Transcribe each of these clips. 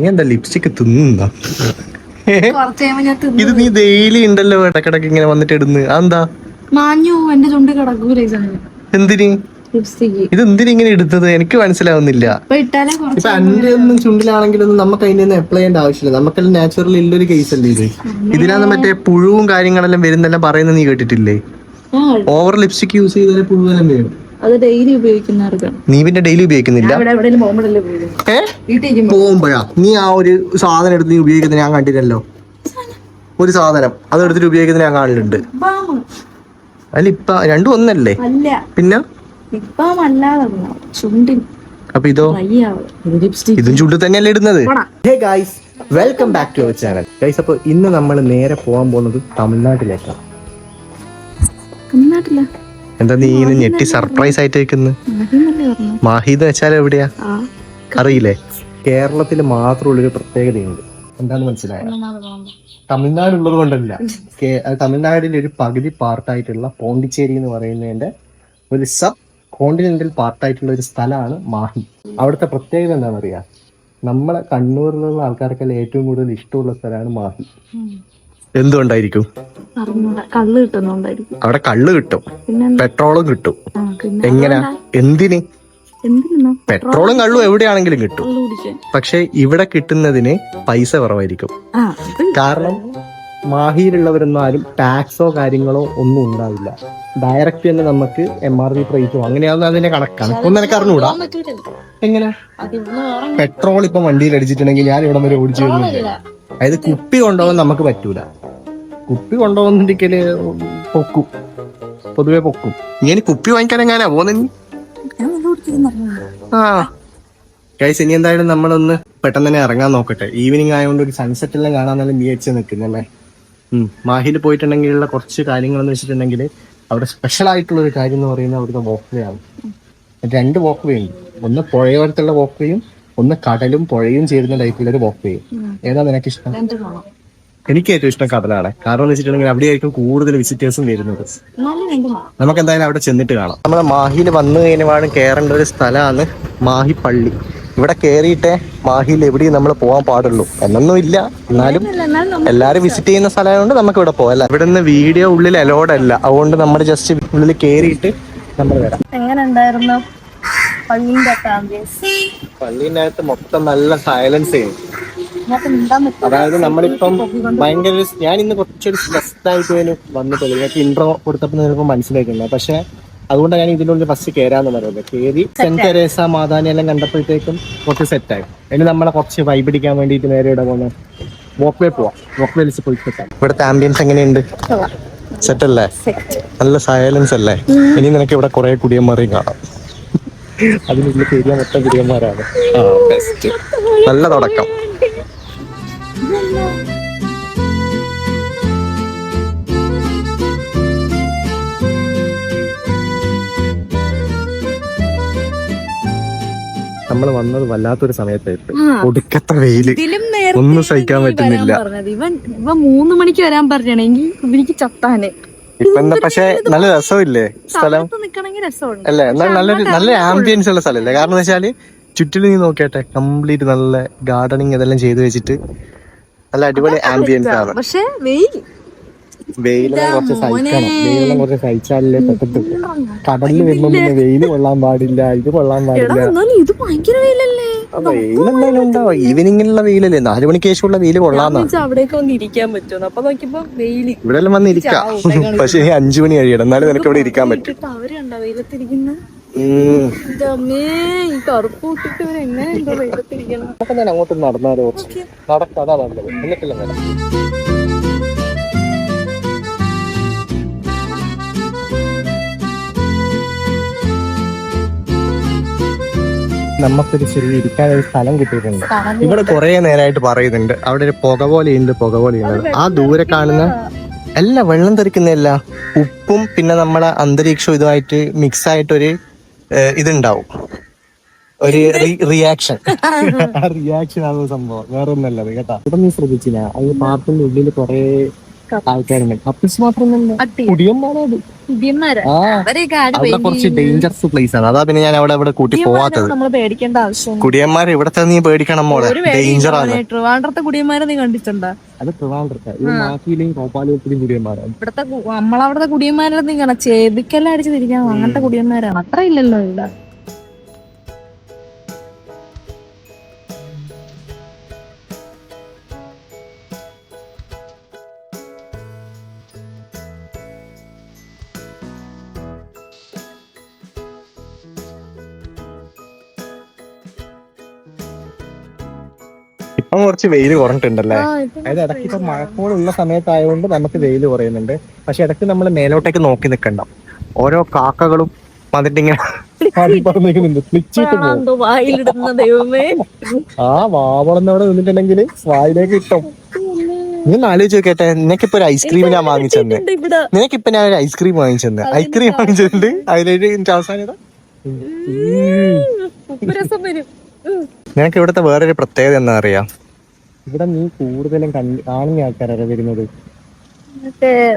നീ എന്താ ലിപ്സ്റ്റിക് തിന്നുന്നോ? ഇത് നീ ഡെയിലി ഉണ്ടല്ലോ ഇടക്കിടക്ക് ഇങ്ങനെ വന്നിട്ട് ഇടുന്നു. അതെന്താ? മാഞ്ഞു എന്റെ ചുണ്ട് കിടക്കൂല. എന്തിന് ലിപ്സ്റ്റിക് ഇത് എന്തിനാ ഇങ്ങനെ എടുത്തത്? എനിക്ക് മനസ്സിലാവുന്നില്ല. ഇപ്പൊ എന്റെ ഒന്നും ചുണ്ടിലാണെങ്കിലൊന്നും നമുക്ക് അതിന്റെ ഒന്നും അപ്ലൈ ചെയ്യേണ്ട ആവശ്യമില്ല. നമുക്കെല്ലാം നാച്ചുറൽ ഉള്ളൊരു കേസ് അല്ലേ ഇത്. ഇതിനകത്ത് മറ്റേ പുഴുവും കാര്യങ്ങളെല്ലാം വരുന്നെല്ലാം പറയുന്നത് നീ കേട്ടിട്ടില്ലേ? ഓവർ ലിപ്സ്റ്റിക് യൂസ് ചെയ്താൽ പുഴുവെല്ലാം വരും. അത് ഡെയിലി ഉപയോഗിക്കുന്നവർക്ക്. നീ പിന്നെ ഡെയിലി ഉപയോഗിക്കുന്നില്ല? പോകുമ്പോഴാ നീ ആ ഒരു സാധനം എടുത്ത് നീ ഉപയോഗിക്കുന്നത് ഞാൻ കണ്ടില്ലല്ലോ. ഒരു സാധനം അത് എടുത്തിട്ട് ഉപയോഗിക്കുന്നത് ഞാൻ കാണലുണ്ട്. അല്ല ഇപ്പൊ രണ്ടും ഒന്നല്ലേ? പിന്നെ അപ്പൊ ഇതോ? ഇതും ചുണ്ട് തന്നെയല്ലേ ഇടുന്നത്? Hey guys, welcome back to our channel. Guys, അപ്പൊ ഇന്ന് നമ്മൾ നേരെ പോകാൻ പോകുന്നത് തമിഴ്നാട്ടിലേക്കാണ്. എന്താ നീ ഇങ്ങനെ ഞെട്ടി സർപ്രൈസ് ആയിട്ട് വെക്കുന്നത്? മാഹി എന്ന് വെച്ചാൽ എവിടെയാ അറിയില്ലേ? കേരളത്തിൽ മാത്രമുള്ളൊരു പ്രത്യേകതയുണ്ട്. എന്താന്ന് മനസ്സിലായോ? തമിഴ്നാട് ഉള്ളത് കൊണ്ടല്ല, തമിഴ്നാടിന്റെ ഒരു പകുതി പാർട്ടായിട്ടുള്ള പോണ്ടിച്ചേരി എന്ന് പറയുന്നതിന്റെ ഒരു സബ് കോണ്ടിനെന്റൽ പാർട്ടായിട്ടുള്ള ഒരു സ്ഥലമാണ് മാഹി. അവിടുത്തെ പ്രത്യേകത എന്താണെന്ന് അറിയാം? നമ്മളെ കണ്ണൂരിലുള്ള ആൾക്കാർക്കെല്ലാം ഏറ്റവും കൂടുതൽ ഇഷ്ടമുള്ള സ്ഥലമാണ് മാഹി. എന്തുകൊണ്ടായിരിക്കും? അവിടെ കള്ള് കിട്ടും, പെട്രോളും കിട്ടും. എങ്ങനെ? എന്തിന്? പെട്രോളും കള്ളും എവിടെയാണെങ്കിലും കിട്ടും. പക്ഷെ ഇവിടെ കിട്ടുന്നതിന് പൈസ കുറവായിരിക്കും. കാരണം മാഹിയിലുള്ളവരൊന്നും ആരും ടാക്സോ കാര്യങ്ങളോ ഒന്നും ഉണ്ടാവില്ല. ഡയറക്റ്റ് തന്നെ നമുക്ക് MRP പ്രൈസോ അങ്ങനെയാവുന്ന അതിന്റെ കണക്കൊന്നും എനിക്ക് അറിഞ്ഞൂടാ. എങ്ങനെ? പെട്രോൾ ഇപ്പൊ വണ്ടിയിൽ അടിച്ചിട്ടുണ്ടെങ്കിൽ ഞാൻ ഇവിടെ വരെ ഓടിച്ചു വരുന്നില്ല. അതായത് കുപ്പി കൊണ്ടുപോകാൻ നമുക്ക് പറ്റൂല. കുപ്പി കൊണ്ടുപോകുന്നിരിക്കല് പൊക്കും, പൊതുവെ പൊക്കും. ഇനി കുപ്പി വാങ്ങിക്കാൻ എങ്ങനെയാ പോകുന്ന? ഗൈസ്, ഇനി എന്തായാലും നമ്മളൊന്ന് പെട്ടെന്ന് തന്നെ ഇറങ്ങാൻ നോക്കട്ടെ. ഈവനിങ് ആയതുകൊണ്ട് ഒരു സൺസെറ്റ് എല്ലാം കാണാന്നെല്ലാം വിചാരിച്ച് നിൽക്കുന്നല്ലേ. മാഹിയിൽ പോയിട്ടുണ്ടെങ്കിലുള്ള കുറച്ച് കാര്യങ്ങളെന്ന് വെച്ചിട്ടുണ്ടെങ്കിൽ അവിടെ സ്പെഷ്യൽ ആയിട്ടുള്ള ഒരു കാര്യം എന്ന് പറയുന്നത് അവിടുത്തെ വോക്ക് വേ ആണ്. 2 വോക്ക് വേ ഉണ്ട്. ഒന്ന് പുഴയോരത്തുള്ള വോക്ക് വേയും ഒന്ന് കടലും പുഴയും ചേരുന്ന ടൈപ്പിലുള്ള ഒരു വോക്ക് വേയും. ഏതാ നിനക്ക് ഇഷ്ടം? എനിക്ക് ഏറ്റവും ഇഷ്ടം കടലാണ്. കാരണം എന്ന് വെച്ചിട്ടുണ്ടെങ്കിൽ അവിടെയായിരിക്കും കൂടുതൽ വിസിറ്റേഴ്സും വരുന്നത്. നമുക്ക് എന്തായാലും അവിടെ ചെന്നിട്ട് കാണാം. നമ്മളെ മാഹിയിൽ വന്നു കഴിഞ്ഞാൽ കയറേണ്ട ഒരു സ്ഥലമാണ് മാഹി പള്ളി. ഇവിടെ കയറിയിട്ടേ മാഹിയിൽ എവിടെയും നമ്മൾ പോകാൻ പാടുള്ളൂ എന്നൊന്നും ഇല്ല. എന്നാലും എല്ലാരും വിസിറ്റ് ചെയ്യുന്ന സ്ഥലമായതുകൊണ്ട് നമുക്ക് ഇവിടെ പോകാം. ഇവിടെ നിന്ന് വീഡിയോ ഉള്ളിൽ അലോഡ് അല്ല, അതുകൊണ്ട് നമ്മൾ ജസ്റ്റ് ഉള്ളിൽ കയറിയിട്ട് നമ്മൾ വരാം. എങ്ങനെ ഉണ്ടായിരുന്നു പള്ളീൻ്റെ അകത്ത് മൊത്തം നല്ല സൈലൻസ് ചെയ്യും. അതായത് നമ്മളിപ്പം ഭയങ്കര ഞാൻ ഇന്ന് കുറച്ചൊരു സ്ട്രെസ്ഡ് ആയിട്ട് വന്നിട്ട് നിങ്ങൾക്ക് ഇൻട്രോ കൊടുത്തപ്പോൾ നിങ്ങൾക്ക് മനസ്സിലാക്കുന്നത്. പക്ഷെ അതുകൊണ്ട് ഞാൻ ഇതിനുള്ളിൽ ഫസ്റ്റ് കയറാന്ന് പറയുന്നത്. കയറി സെന്റ് തെരേസ മാതാനെ എല്ലാം കണ്ടപ്പോഴത്തേക്കും കുറച്ച് സെറ്റായി. ഇനി നമ്മളെ കുറച്ച് വൈബ് അടിക്കാൻ വേണ്ടിയിട്ട് നേരെ ഇവിടെ പോകുന്നത് വോക്ക് വേ പോവാം. വോക്ക് വേയിൽ പോയി സെറ്റാം. ഇവിടുത്തെ ആംബിയൻസ് എങ്ങനെയുണ്ട്? സെറ്റ് അല്ലേ? നല്ല സൈലൻസ് അല്ലേ? ഇനി നിനക്ക് ഇവിടെ കുറെ കുടിയന്മാരെയും കാണാം. അതിനുള്ളിൽ കയറിയ മൊത്തം കുടിയന്മാരാണ്. ബെസ്റ്റ്. നല്ല തുടക്കം. നമ്മൾ വന്നത് വല്ലാത്തൊരു സമയത്തായിട്ട്. ഒടുക്കത്തെ വെയില്, ഒന്നും സഹിക്കാൻ പറ്റുന്നില്ല. ഇവൻ 3 മണിക്ക് വരാൻ പറഞ്ഞാണെങ്കിൽ എനിക്ക് ചത്താനെ. ഇപ്പൊ എന്താ? പക്ഷെ നല്ല രസമില്ലേ സ്ഥലം? അല്ലേ? നല്ല ആംബിയൻസ് ഉള്ള സ്ഥലമല്ലേ? കാരണം എന്ന് വെച്ചാല് ചുറ്റിലും നീ നോക്കിയാട്ടെ, കംപ്ലീറ്റ് നല്ല ഗാർഡനിങ് ഇതെല്ലാം ചെയ്ത് വെച്ചിട്ട് നല്ല അടിപൊളി ആംബിയൻസ് ആണ്. പക്ഷെ വെയിലെല്ലാം കുറച്ച് സഹിക്കണം. വെയിലെല്ലാം കുറച്ച് സഹിച്ചാലേ പറ്റത്തുള്ളൂ. കടലിൽ വരുമ്പോ പിന്നെ വെയില് കൊള്ളാൻ പാടില്ല, ഇത് കൊള്ളാൻ പാടില്ല. വെയിലെന്തായാലും ഉണ്ടാവും. ഈവനിങ്ങിലുള്ള വെയിലല്ലേ? 4 മണിക്ക് ശേഷമുള്ള വെയില് കൊള്ളാന്നാ. ഇവിടെ എല്ലാം വന്ന് ഇരിക്കാം. പക്ഷെ 5 മണി കഴിയണം, എന്നാലും നിനക്ക് ഇവിടെ ഇരിക്കാൻ പറ്റും. നമുക്ക് അങ്ങോട്ട് നടന്നാലോ? നടക്കാതാ നല്ലത്. എന്നിട്ടില്ല മേഡം. നമുക്കൊരു ചെറിയ ഇരിക്കാനൊരു സ്ഥലം കിട്ടിയിട്ടുണ്ട്. ഇവിടെ കുറെ നേരമായിട്ട് പറയുന്നുണ്ട് അവിടെ ഒരു പുക പോലെയുണ്ട്. ആ ദൂരെ കാണുന്ന എല്ലാ വെള്ളം തെറിക്കുന്നതല്ല, ഉപ്പും പിന്നെ നമ്മളെ അന്തരീക്ഷവും ഇതുമായിട്ട് മിക്സ് ആയിട്ടൊരു ഇതുണ്ടാവും, ഒരു റിയാക്ഷൻ. ആ റിയാക്ഷൻ ആണ് സംഭവം, വേറെ ഒന്നല്ല കേട്ടാ. ഇവിടെ നീ ശ്രദ്ധിച്ചില്ല, അത് പാർക്കിന്റെ ഉള്ളിൽ കുറെ ആൾക്കാരുണ്ട്. കപ്പിൾസ് മാത്രമൊന്നുമില്ല, കുടിയന്മാരാണ്. ആ, അവിടെ കുറച്ച് ഡേഞ്ചറസ് പ്ലേസ് ആണ്. അതാ പിന്നെ ഞാൻ അവിടെ കൂട്ടി പോവാത്തത്. നമ്മള് പേടിക്കേണ്ട ആവശ്യം. കുടിയന്മാരെ ഇവിടത്തെ നീ പേടിക്കണം മോളെ, ഡേഞ്ചർ ആണ്. ട്രിവാൻഡ്രത്തെ കുടിയന്മാരെ നീ കണ്ടിട്ടുണ്ടോ? അത് ട്രിവാൻഡ്രത്തെ, ഇത് മാഹിയിലെയും കോപ്പാലത്തിലെയും കുടിയന്മാരാണ്. ഇവിടത്തെ നമ്മളവിടത്തെ കുടിയന്മാരെ നീ കാണാം, ചെവിക്കെല്ലാം അടിച്ച് തിരിക്കാൻ അങ്ങനത്തെ കുടിയന്മാരാണ്. അത്ര ഇല്ലല്ലോ ഇവിടെ. ഇപ്പം കുറച്ച് വെയിൽ കുറഞ്ഞിട്ടുണ്ടല്ലേ? അതായത് ഇടയ്ക്ക് ഇപ്പൊ മഴക്കോളുള്ള സമയത്തായതുകൊണ്ട് നമുക്ക് വെയിൽ കുറയുന്നുണ്ട്. പക്ഷെ ഇടയ്ക്ക് നമ്മൾ മേലോട്ടേക്ക് നോക്കി നിൽക്കണ്ട, ഓരോ കാക്കകളും വന്നിട്ട് ഇങ്ങനെ ആ വാവളന്നവിടെ നിന്നിട്ടുണ്ടെങ്കിൽ വായിലേക്ക് ഇട്ടും. നീ ആലോചിച്ച് നോക്കട്ടെ, നിനക്കിപ്പോ ഒരു ഐസ്ക്രീം ഞാൻ വാങ്ങിച്ചെന്ന്, നിനക്കിപ്പൊ ഞാൻ ഒരു ഐസ്ക്രീം വാങ്ങിച്ചെന്ന്, ഐസ്ക്രീം വാങ്ങിച്ചിട്ടുണ്ട് അതിലേക്ക് അവസാനം നിനക്ക് ഇവിടുത്തെ വേറൊരു പ്രത്യേകത എന്താ അറിയാം? ഇവിടെ നീ കൂടുതലും കാണുന്ന ആൾക്കാരല്ലേ വരുന്നത്,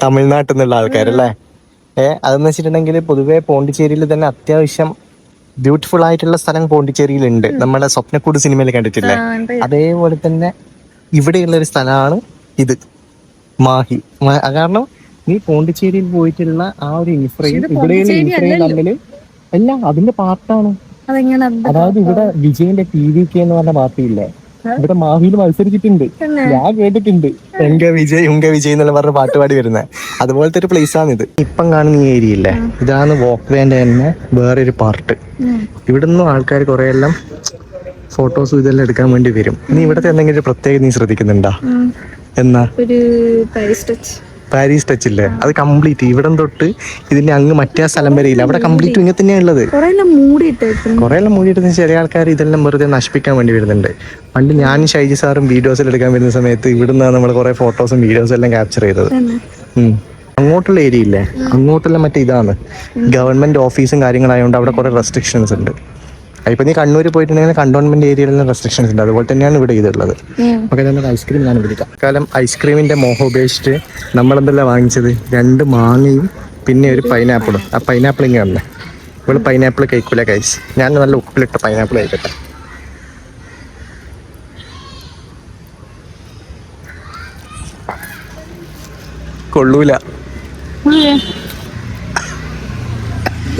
തമിഴ്നാട്ടിൽ നിന്നുള്ള ആൾക്കാരല്ലേ. അതെന്ന് വെച്ചിട്ടുണ്ടെങ്കിൽ പൊതുവെ പോണ്ടിച്ചേരിയിൽ തന്നെ അത്യാവശ്യം ബ്യൂട്ടിഫുൾ ആയിട്ടുള്ള സ്ഥലം പോണ്ടിച്ചേരിയിലുണ്ട്. നമ്മുടെ സ്വപ്നക്കൂട് സിനിമയിൽ കണ്ടിട്ടില്ലേ? അതേപോലെ തന്നെ ഇവിടെയുള്ള ഒരു സ്ഥലമാണ് ഇത്, മാഹി. കാരണം നീ പോണ്ടിച്ചേരിയിൽ പോയിട്ടുള്ള ആ ഒരു ഇൻഫ്രയും ഇവിടെയുള്ള ഇൻഫ്രയും തമ്മില് എല്ലാം അതിന്റെ പാർട്ടാണ്. അതായത് ഇവിടെ വിജയന്റെ TVK എന്ന് പറഞ്ഞ പാർട്ടിയില്ലേ, ഇവിടെ മാഹിയിൽ മത്സരിച്ചിട്ടുണ്ട്, ഞാൻ കേട്ടിട്ടുണ്ട്. എങ്ക വിജയ് എന്നുള്ള പറഞ്ഞ പാട്ടുപാടി വരുന്നത് അതുപോലത്തെ ഒരു പ്ലേസ് ആണ് ഇത്. ഇപ്പം കാണുന്ന ഈ ഏരിയ ഇല്ലേ, ഇതാണ് വോക്ക് വേന്റെ തന്നെ വേറൊരു പാർട്ട്. ഇവിടുന്ന് ആൾക്കാർ കുറെ എല്ലാം ഫോട്ടോസും ഇതെല്ലാം എടുക്കാൻ വേണ്ടി വരും. നീ ഇവിടത്തെ എന്തെങ്കിലും ഒരു പ്രത്യേകത നീ ശ്രദ്ധിക്കുന്നുണ്ടാ? എന്നാ പാരീസ് ടച്ച് ഇല്ലേ, അത് കംപ്ലീറ്റ് ഇവിടം തൊട്ട് ഇതിന്റെ അങ്ങ് മറ്റേ സ്ഥലം വരെ ഇല്ല, അവിടെ കംപ്ലീറ്റ് ഇങ്ങനെ തന്നെയാണ് ഉള്ളത്. കുറെ എല്ലാം മൂടിയിട്ട് ചെറിയ ആൾക്കാർ ഇതെല്ലാം വെറുതെ നശിപ്പിക്കാൻ വേണ്ടി വരുന്നുണ്ട്. പണ്ട് ഞാനും ഷൈജി സാറും വീഡിയോസിൽ എടുക്കാൻ വരുന്ന സമയത്ത് ഇവിടുന്നാണ് നമ്മൾ കുറെ ഫോട്ടോസും വീഡിയോസും എല്ലാം ക്യാപ്ചർ ചെയ്തത്. അങ്ങോട്ടുള്ള ഏരിയ ഇല്ലേ, അങ്ങോട്ടുള്ള മറ്റേ ഇതാണ് ഗവൺമെന്റ് ഓഫീസും കാര്യങ്ങളായതുകൊണ്ട് അവിടെ കുറെ റെസ്ട്രിക്ഷൻസ് ഉണ്ട്. ഇപ്പൊ നീ കണ്ണൂർ പോയിട്ടുണ്ടെങ്കിൽ കണ്ടോൺമെന്റ് ഏരിയയിലെല്ലാം റെസ്ട്രിക്ഷൻസ് ഉണ്ട്. അതുപോലെ തന്നെയാണ് ഇവിടെ ഇതുള്ളത്. ഓക്കെ, നമുക്ക് ഐസ്ക്രീം ഞാൻ വിളിക്കാം. കാലം ഐസ്ക്രീമിന്റെ മോഹം ഉപേക്ഷിച്ച് നമ്മളെന്തെല്ലാം വാങ്ങിച്ചത്? 2 മാങ്ങയും പിന്നെ ഒരു പൈനാപ്പിളും. ആ പൈനാപ്പിൾ ഇങ്ങനെ വന്നേ, ഇവിടെ പൈനാപ്പിൾ കഴിക്കൂല കൈസ്. ഞാൻ നല്ല ഉപ്പിലിട്ട പൈനാപ്പിൾ കഴിക്കട്ടെ. കൊള്ളൂല.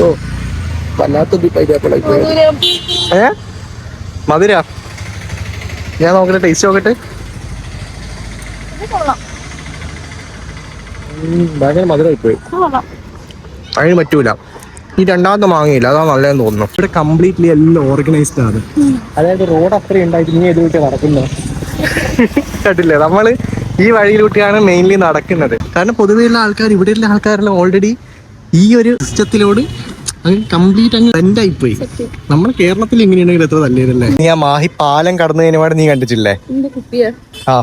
ഓ, വല്ലാത്തൊരു പൈനാപ്പിൾ മധുര. ഞാൻ നോക്കട്ടെ, ടേസ്റ്റ് നോക്കട്ടെ. ഭയങ്കര മധുരമായി പോയി, അതിന് പറ്റൂല. ഈ രണ്ടാമത്തെ മാങ്ങയില്ല, അതാ നല്ലതെന്ന് തോന്നുന്നു. ഇവിടെ കംപ്ലീറ്റ്ലി എല്ലാം ഓർഗനൈസ്ഡ് ആണ്. അതായത് റോഡ് അത്രയും ഉണ്ടായിട്ട് നീ എതിർട്ട് നടക്കുന്നത് കേട്ടില്ലേ? നമ്മള് ഈ വഴിയിലൂടെയാണ് മെയിൻലി നടക്കുന്നത്. കാരണം പൊതുവെയുള്ള ആൾക്കാർ, ഇവിടെയുള്ള ആൾക്കാരെല്ലാം ഓൾറെഡി ഈ ഒരു സിസ്റ്റത്തിലോട് കംപ്ലീറ്റ് അങ്ങ് ട്രെൻഡായി പോയി. നമ്മുടെ കേരളത്തിൽ എങ്ങനെയാണെങ്കിൽ എത്ര നല്ലതല്ലേ. നീ ആ മാഹി പാലം കടന്നു കഴിഞ്ഞപാട് നീ കണ്ടിട്ടില്ലേ? ആ,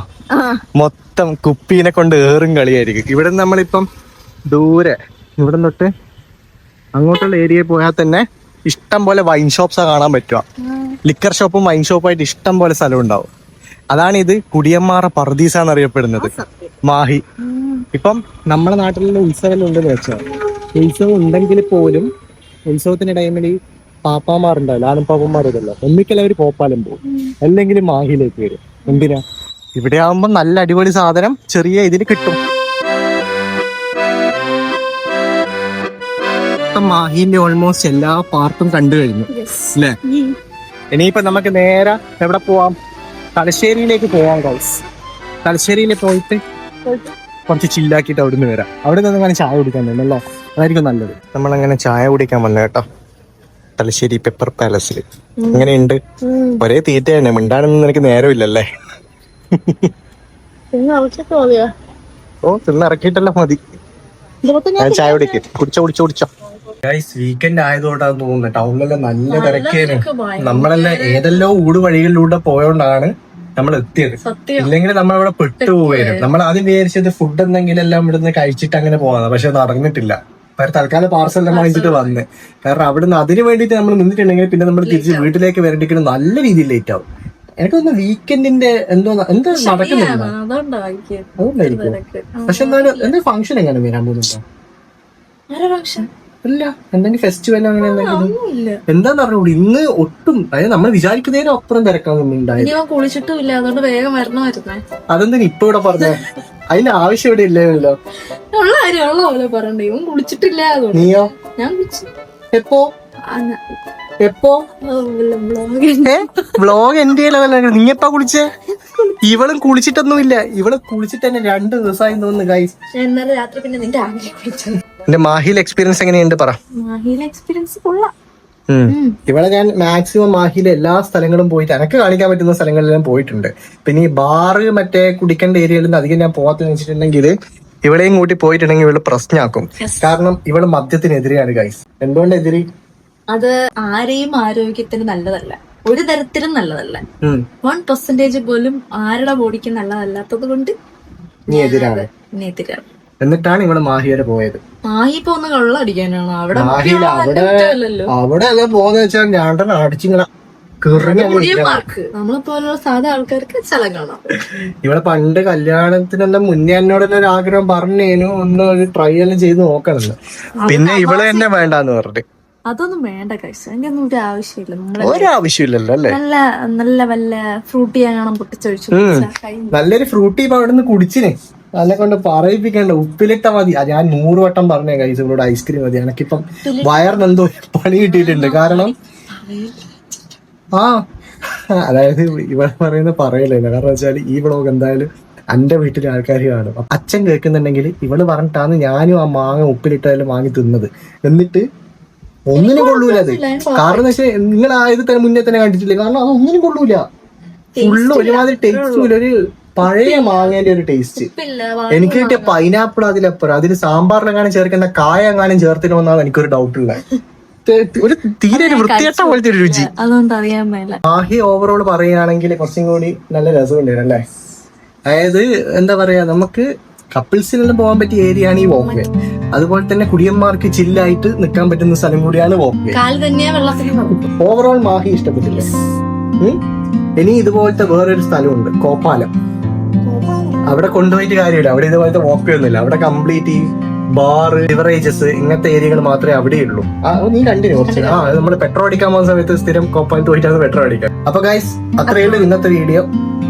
മൊത്തം കുപ്പീനെ കൊണ്ട് ഏറും കളിയായിരിക്കും. ഇവിടെ നമ്മളിപ്പം ദൂരെ ഇവിടെ തൊട്ട് അങ്ങോട്ടുള്ള ഏരിയയിൽ പോയാൽ തന്നെ ഇഷ്ടം പോലെ വൈൻ ഷോപ്സാ കാണാൻ പറ്റുക. ലിക്കർ ഷോപ്പും വൈൻ ഷോപ്പുമായിട്ട് ഇഷ്ടം പോലെ സ്ഥലം ഉണ്ടാവും. അതാണ് ഇത് കുടിയന്മാറ പർദീസ എന്നറിയപ്പെടുന്നത്, മാഹി. ഇപ്പം നമ്മുടെ നാട്ടിലുള്ള ഉത്സവം ഉണ്ടെന്ന് വെച്ചാൽ, ഉത്സവം ഉണ്ടെങ്കിൽ പോലും ഉത്സവത്തിന്റെ ടൈമിൽ ഈ പാപ്പാമാരുണ്ടാവില്ല, ആനപ്പാപ്പന്മാരുണ്ടല്ലോ, ഒന്നിക്കൽ അവർ പോപ്പാലം പോകും, അല്ലെങ്കിൽ മാഹിയിലേക്ക് വരും. എന്തിനാ? ഇവിടെ ആവുമ്പോ നല്ല അടിപൊളി സാധനം ചെറിയ ഇതിന് കിട്ടും. മാഹിന്റെ ഓൾമോസ്റ്റ് എല്ലാ പാർട്ടും കണ്ടു കഴിഞ്ഞു അല്ലേ? ഇനിയിപ്പോ നമുക്ക് നേരെ എവിടെ പോവാം? തലശ്ശേരിയിലേക്ക് പോവാം ഗൈസ്. തലശ്ശേരിയിൽ പോയിട്ട് കുറച്ച് ചില്ലാക്കിയിട്ട് അവിടെ നിന്ന് വരാം. അവിടെ നിന്ന് അങ്ങനെ ചായ കുടിക്കാൻ വേണ്ടല്ലോ, അതായിരിക്കും നല്ലത്. നമ്മളങ്ങനെ ചായ കുടിക്കാൻ വന്നു കേട്ടോ, തലശ്ശേരി പെപ്പർ പാലസിൽ. എങ്ങനെയുണ്ട്? ഒരേ തീറ്റയാണ്, മിണ്ടാനൊന്നും എനിക്ക് നേരമില്ലല്ലേ. ഓ, തിന്നിറക്കിയിട്ടല്ലോ മതി. ഞാൻ ചായ കുടിച്ചോ. വീക്കെൻഡ് ആയതുകൊണ്ടാന്ന് തോന്നുന്നു ടൗണിലെല്ലാം നല്ല തിരക്കേന്. നമ്മളെല്ലാം ഏതെല്ലോ ഊട് വഴികളിലൂടെ പോയോണ്ടാണ് നമ്മൾ എത്തിയത്. ഇല്ലെങ്കിൽ നമ്മളിവിടെ പെട്ടുപോവുകയാണ്. നമ്മൾ ആദ്യം വിചാരിച്ചത് ഫുഡ് എന്തെങ്കിലും എല്ലാം ഇവിടുന്ന് കഴിച്ചിട്ട് അങ്ങനെ പോകാം, പക്ഷെ അത് നടന്നിട്ടില്ല. തൽക്കാലം പാർസലെല്ലാം വാങ്ങിച്ചിട്ട് വന്ന്, കാരണം അവിടുന്ന് അതിന് വേണ്ടിയിട്ട് നമ്മൾ നിന്നിട്ടുണ്ടെങ്കിൽ പിന്നെ നമ്മൾ തിരിച്ച് വീട്ടിലേക്ക് വരേണ്ടിട്ട് നല്ല രീതിയിൽ ലേറ്റ് ആവും. എനിക്കൊന്ന് വീക്കെൻഡിന്റെ എന്തോ നടക്കുന്നില്ല. അതുകൊണ്ടായിരിക്കും. പക്ഷെ എന്നാലും എന്താ ഫംഗ്ഷൻ എങ്ങനെ വരാൻ പോകുന്നുണ്ടോ? ഇല്ല, എന്തെങ്കിലും ഫെസ്റ്റിവൽ അങ്ങനെ എന്തെങ്കിലും എന്താന്ന് പറഞ്ഞൂടി. ഇന്ന് ഒട്ടും അതായത് നമ്മൾ വിചാരിക്കുന്നതിനും അപ്പുറം തിരക്കാനൊന്നും ഉണ്ടായില്ല. കുളിച്ചിട്ടും ഇല്ല, അതുകൊണ്ട് വേഗം വരണമായിരുന്നേ. അതെന്തിനാ ഇപ്പൊ ഇവിടെ പറഞ്ഞേ? അതിന്റെ ആവശ്യം ഇവിടെ ഇല്ലല്ലോ. ഉള്ള കാര്യം ഉള്ള പോലെ പറയണ്ടേ. ഇവൻ കുളിച്ചിട്ടില്ല. നീയോ? ഞാൻ കുളിച്ചു. എപ്പോ വ്ളോഗ് എന്റെ നീ എപ്പാ കുളിച്ചേ? ഇവളും കുളിച്ചിട്ടൊന്നുമില്ല. ഇവള് കുളിച്ചിട്ട് തന്നെ 2 ദിവസമായി തോന്നുന്നു ഗൈസ്. ഇന്നലെ രാത്രി പിന്നെ നിന്റെ ആകെ കുളിച്ചത്. എന്റെ മാഹിൽ എക്സ്പീരിയൻസ് എങ്ങനെയുണ്ട് പറ? മാഹിയിലെ എക്സ്പീരിയൻസ് കൊള്ളാം. ഇവിടെ ഞാൻ മാക്സിമം മാഹിയിലെ എല്ലാ സ്ഥലങ്ങളും പോയിട്ട് എനക്ക് കാണിക്കാൻ പറ്റുന്ന സ്ഥലങ്ങളിലെല്ലാം പോയിട്ടുണ്ട്. പിന്നെ ഈ ബാറ് മറ്റേ കുടിക്കേണ്ട ഏരിയയിലൊന്നും അധികം ഞാൻ പോകാത്തെന്ന് വെച്ചിട്ടുണ്ടെങ്കിൽ ഇവിടെയും കൂട്ടി പോയിട്ടുണ്ടെങ്കിൽ ഇവള് പ്രശ്നമാക്കും. കാരണം ഇവള് മദ്യത്തിനെതിരെയാണ് ഗൈസ്. എന്തുകൊണ്ടെതിരെ? അത് ആരെയും ആരോഗ്യത്തിന് നല്ലതല്ല, ഒരു തരത്തിലും നല്ലതല്ല. 1% പോലും ആരുടെ ബോഡിക്ക് നല്ലതല്ലാത്തത് കൊണ്ട് നീ എതിരാണ്. എന്നിട്ടാണ് ഇവള് മാഹി വരെ പോയത്. മാഹി പോകുന്ന കള്ളടിക്കാനാണ്. അവിടെ അവിടെ പോകുന്ന വെച്ചാൽ ഞാൻ അടിച്ചിങ്ങനെ നമ്മളെ പോലുള്ള സാധാ ആൾക്കാർക്ക് സ്ഥലം കാണാം. ഇവിടെ പണ്ട് കല്യാണത്തിനെല്ലാം മുന്നേ എന്നോടെല്ലാം ഒരു ആഗ്രഹം പറഞ്ഞേനു ഒന്ന് ഒരു ട്രൈ എല്ലാം ചെയ്ത് നോക്കണമെന്ന്. പിന്നെ ഇവള് തന്നെ വേണ്ടാന്ന് പറഞ്ഞു. അതൊന്നും വേണ്ട കഴിച്ചു, അതിന്റെ ഒന്നും ഒരു ആവശ്യമില്ല. ഒരാവശ്യമില്ലല്ലോ അല്ലേ? നല്ല നല്ല വല്ല ഫ്രൂട്ടി കാണാൻ പൊട്ടിച്ചൊഴിച്ചു നല്ലൊരു ഫ്രൂട്ടി ഇപ്പൊ അവിടെ നിന്ന് കുടിച്ചിനെ. അതിനെ കൊണ്ട് പറയിപ്പിക്കണ്ട. ഉപ്പിലിട്ട മതി. ഞാൻ 100 വട്ടം പറഞ്ഞേ കൈസ് ഇവളോട് ഐസ്ക്രീം മതി. എനിക്കിപ്പം വയറിനെന്തോ പണി കിട്ടിയിട്ടുണ്ട്. കാരണം അതായത് ഇവിടെ പറയുന്ന പറയലല്ല. കാരണം വെച്ചാൽ ഈ വ്ളോഗ് എന്തായാലും എന്റെ വീട്ടിലെ ആൾക്കാർ കാണും. അച്ഛൻ കേൾക്കുന്നുണ്ടെങ്കിൽ ഇവള് പറഞ്ഞിട്ടാണ് ഞാനും ആ മാങ്ങ ഉപ്പിലിട്ടായാലും വാങ്ങി തിന്നത്. എന്നിട്ട് ഒന്നിനും കൊള്ളൂല അത്. കാരണം വെച്ചാൽ നിങ്ങൾ ആയത് തന്നെ മുന്നേ തന്നെ കണ്ടിട്ടില്ലേ? കാരണം അത് ഒന്നിനും കൊള്ളൂല. ഫുള്ള് ഒരുമാതിരി ടേസ്റ്റും ഒരു പഴയ മാങ്ങേന്റെ ഒരു ടേസ്റ്റ്. എനിക്ക് കിട്ടിയ പൈനാപ്പിൾ അതിലപ്പുറം. അതിൽ സാമ്പാറിലെങ്ങാനും ചേർക്കേണ്ട കായ എങ്ങാനും ചേർത്തിട്ടുമെന്നാണ് എനിക്കൊരു ഡൗട്ട് ഉള്ളത്. ഒരു തീരെ ഒരു വൃത്തികെട്ട പോലത്തെ ഒരു രുചി. അതുകൊണ്ട് അറിയാൻ മേല. മാഹി ഓവറോൾ പറയുകയാണെങ്കിൽ കുറച്ചും കൂടി നല്ല രസമുണ്ടായിരുന്നു അല്ലേ? അതായത് എന്താ പറയാ, നമുക്ക് കപ്പിൾസിനെല്ലാം പോകാൻ പറ്റിയ ഏരിയ ആണ് ഈ വോക്ക് വേ. അതുപോലെ തന്നെ കുടിയന്മാർക്ക് ചില്ലായിട്ട് നിൽക്കാൻ പറ്റുന്ന സ്ഥലം കൂടിയാണ് വോക്ക് വേ. ഓവറോൾ മാഹി ഇഷ്ടപ്പെട്ടില്ലേ? ഇനി ഇതുപോലത്തെ വേറൊരു സ്ഥലമുണ്ട്, കോപ്പാലം. അവിടെ കൊണ്ടുപോയിട്ട് കാര്യമില്ല. അവിടെ ഇതുപോലത്തെ വോക്ക് വേ ഒന്നുമില്ല. അവിടെ കംപ്ലീറ്റ് ഈ ബാറ്, ബിവറേജസ് ഇങ്ങനത്തെ ഏരിയകൾ മാത്രമേ അവിടെയുള്ളൂ. നീ കണ്ടിന്യൂ കുറച്ച്. നമ്മൾ പെട്രോൾ അടിക്കാൻ പോകുന്ന സമയത്ത് സ്ഥിരം കോപ്പാലത്ത് പോയിട്ടാണ് പെട്രോൾ അടിക്കാൻ. അപ്പൊ ഗൈസ് അത്രയുള്ളൂ ഇന്നത്തെ വീഡിയോ.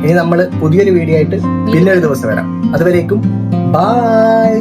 ഇനി നമ്മള് പുതിയൊരു വീഡിയോ ആയിട്ട് പിന്നെ ഒരു ദിവസം വരാം. അതുവരേക്കും ബൈ.